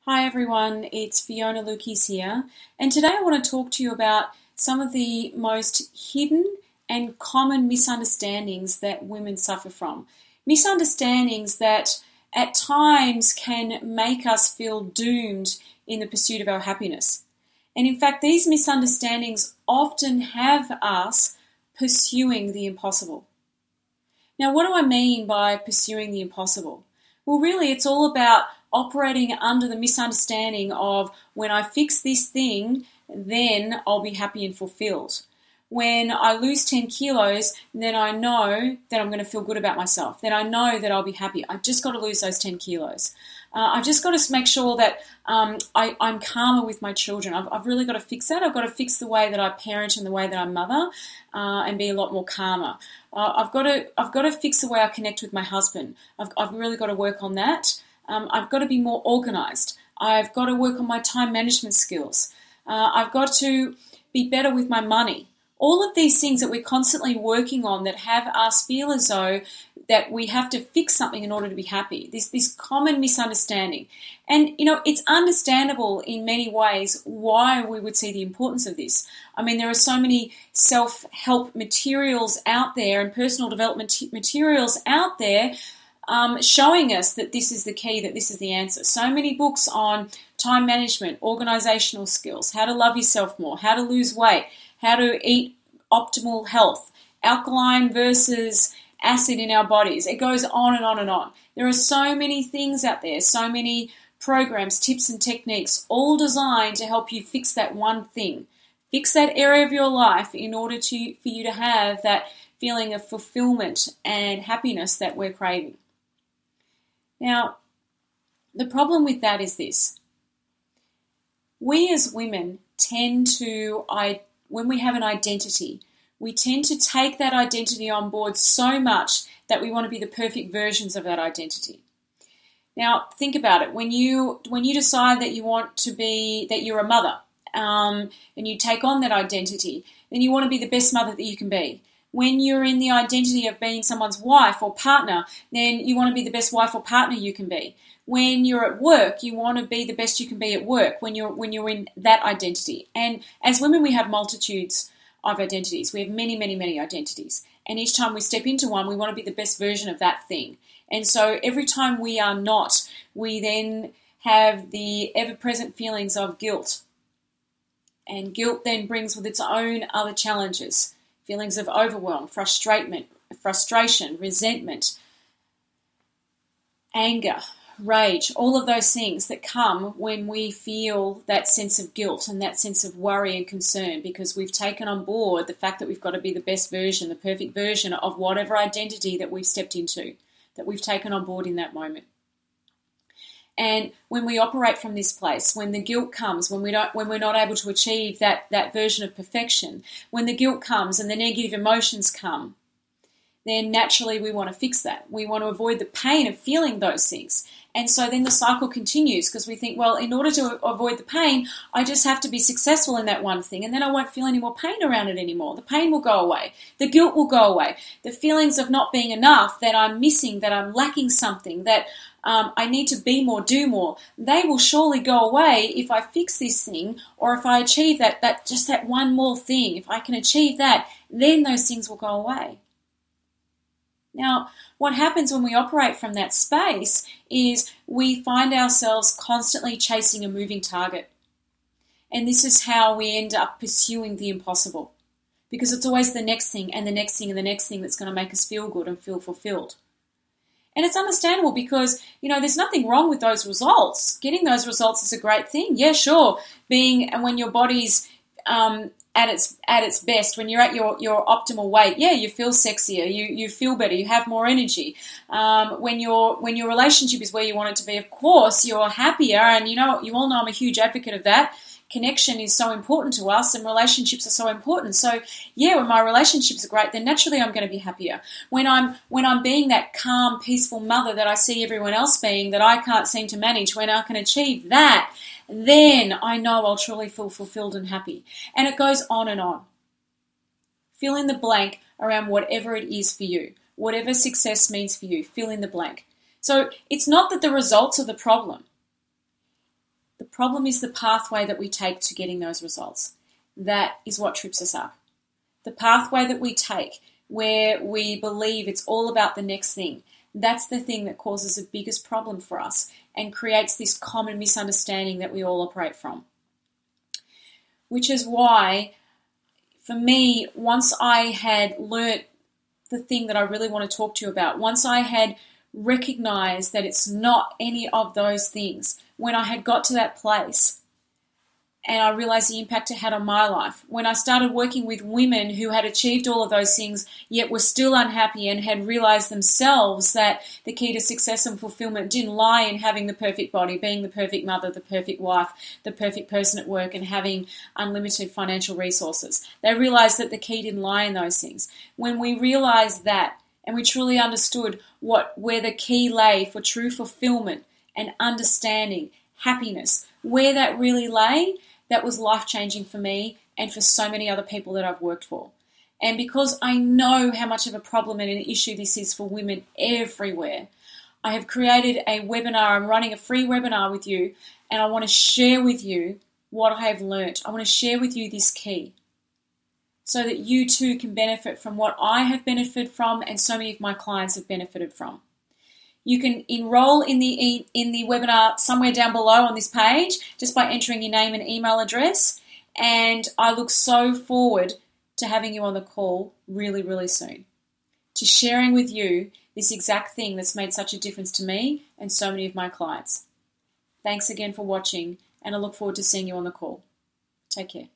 Hi everyone, it's Fiona Lukis here, and today I want to talk to you about some of the most hidden and common misunderstandings that women suffer from. Misunderstandings that at times can make us feel doomed in the pursuit of our happiness. And in fact, these misunderstandings often have us pursuing the impossible. Now, what do I mean by pursuing the impossible? Well, really, it's all about operating under the misunderstanding of when I fix this thing, then I'll be happy and fulfilled. When I lose 10 kilos, then I know that I'm going to feel good about myself. Then I know that I'll be happy. I've just got to lose those 10 kilos. I've just got to make sure that I'm calmer with my children. I've really got to fix that. I've got to fix the way that I parent and the way that I mother and be a lot more calmer. I've got to fix the way I connect with my husband. I've really got to work on that. I've got to be more organized. I've got to work on my time management skills. I've got to be better with my money. All of these things that we're constantly working on that have us feel as though that we have to fix something in order to be happy. This common misunderstanding. And, it's understandable in many ways why we would see the importance of this. I mean, there are so many self-help materials out there and personal development materials out there showing us that this is the key, that this is the answer. So many books on time management, organizational skills, how to love yourself more, how to lose weight, how to eat optimal health, alkaline versus acid in our bodies. It goes on and on and on. There are so many things out there, so many programs, tips and techniques, all designed to help you fix that one thing. Fix that area of your life in order for you to have that feeling of fulfillment and happiness that we're craving. Now, the problem with that is this. We as women tend to, when we have an identity, we tend to take that identity on board so much that we want to be the perfect versions of that identity. Now, think about it. When you decide that you want to be, that you're a mother, and you take on that identity, then you want to be the best mother that you can be. When you're in the identity of being someone's wife or partner, then you want to be the best wife or partner you can be. When you're at work, you want to be the best you can be at work when you're in that identity. And as women, we have multitudes of identities. We have many, many, many identities. And each time we step into one, we want to be the best version of that thing. And so every time we are not, we then have the ever-present feelings of guilt. And guilt then brings with its own other challenges. Feelings of overwhelm, frustration, resentment, anger, rage, all of those things that come when we feel that sense of guilt and that sense of worry and concern because we've taken on board the fact that we've got to be the best version, the perfect version of whatever identity that we've stepped into, that we've taken on board in that moment. And when we operate from this place, when the guilt comes, when we're not able to achieve that version of perfection, when the guilt comes and the negative emotions come, then naturally we want to fix that. We want to avoid the pain of feeling those things. And so then the cycle continues because we think, well, in order to avoid the pain, I just have to be successful in that one thing and then I won't feel any more pain around it anymore. The pain will go away. The guilt will go away. The feelings of not being enough, that I'm missing, that I'm lacking something, that I need to be more, do more, they will surely go away if I fix this thing or if I achieve that one more thing. If I can achieve that, then those things will go away. Now, what happens when we operate from that space is we find ourselves constantly chasing a moving target. And this is how we end up pursuing the impossible. Because it's always the next thing and the next thing and the next thing that's going to make us feel good and feel fulfilled. And it's understandable because, there's nothing wrong with those results. Getting those results is a great thing. Yeah, sure. When your body's at its best, when you're at your optimal weight, yeah, you feel sexier, you feel better, you have more energy. When your relationship is where you want it to be, of course, you're happier. And you all know I'm a huge advocate of that. Connection is so important to us and relationships are so important. So yeah, when my relationships are great, then naturally I'm going to be happier. When I'm being that calm, peaceful mother that I see everyone else being, that I can't seem to manage, when I can achieve that, then I know I'll truly feel fulfilled and happy. And it goes on and on. Fill in the blank around whatever it is for you. Whatever success means for you, fill in the blank. So it's not that the results are the problem. problem is the pathway that we take to getting those results. That is what trips us up. The pathway that we take, where we believe it's all about the next thing, that's the thing that causes the biggest problem for us and creates this common misunderstanding that we all operate from. Which is why, for me, once I had learnt the thing that I really want to talk to you about, once I had recognized that it's not any of those things, when I had got to that place and I realized the impact it had on my life, when I started working with women who had achieved all of those things yet were still unhappy and had realized themselves that the key to success and fulfillment didn't lie in having the perfect body, being the perfect mother, the perfect wife, the perfect person at work, and having unlimited financial resources. They realized that the key didn't lie in those things. When we realized that and we truly understood where the key lay for true fulfillment and understanding, happiness, where that really lay, that was life-changing for me and for so many other people that I've worked for. And because I know how much of a problem and an issue this is for women everywhere, I have created a webinar. I'm running a free webinar with you, and I want to share with you what I have learnt. I want to share with you this key so that you too can benefit from what I have benefited from and so many of my clients have benefited from. You can enroll in the webinar somewhere down below on this page just by entering your name and email address. And I look so forward to having you on the call really, really soon, to sharing with you this exact thing that's made such a difference to me and so many of my clients. Thanks again for watching, and I look forward to seeing you on the call. Take care.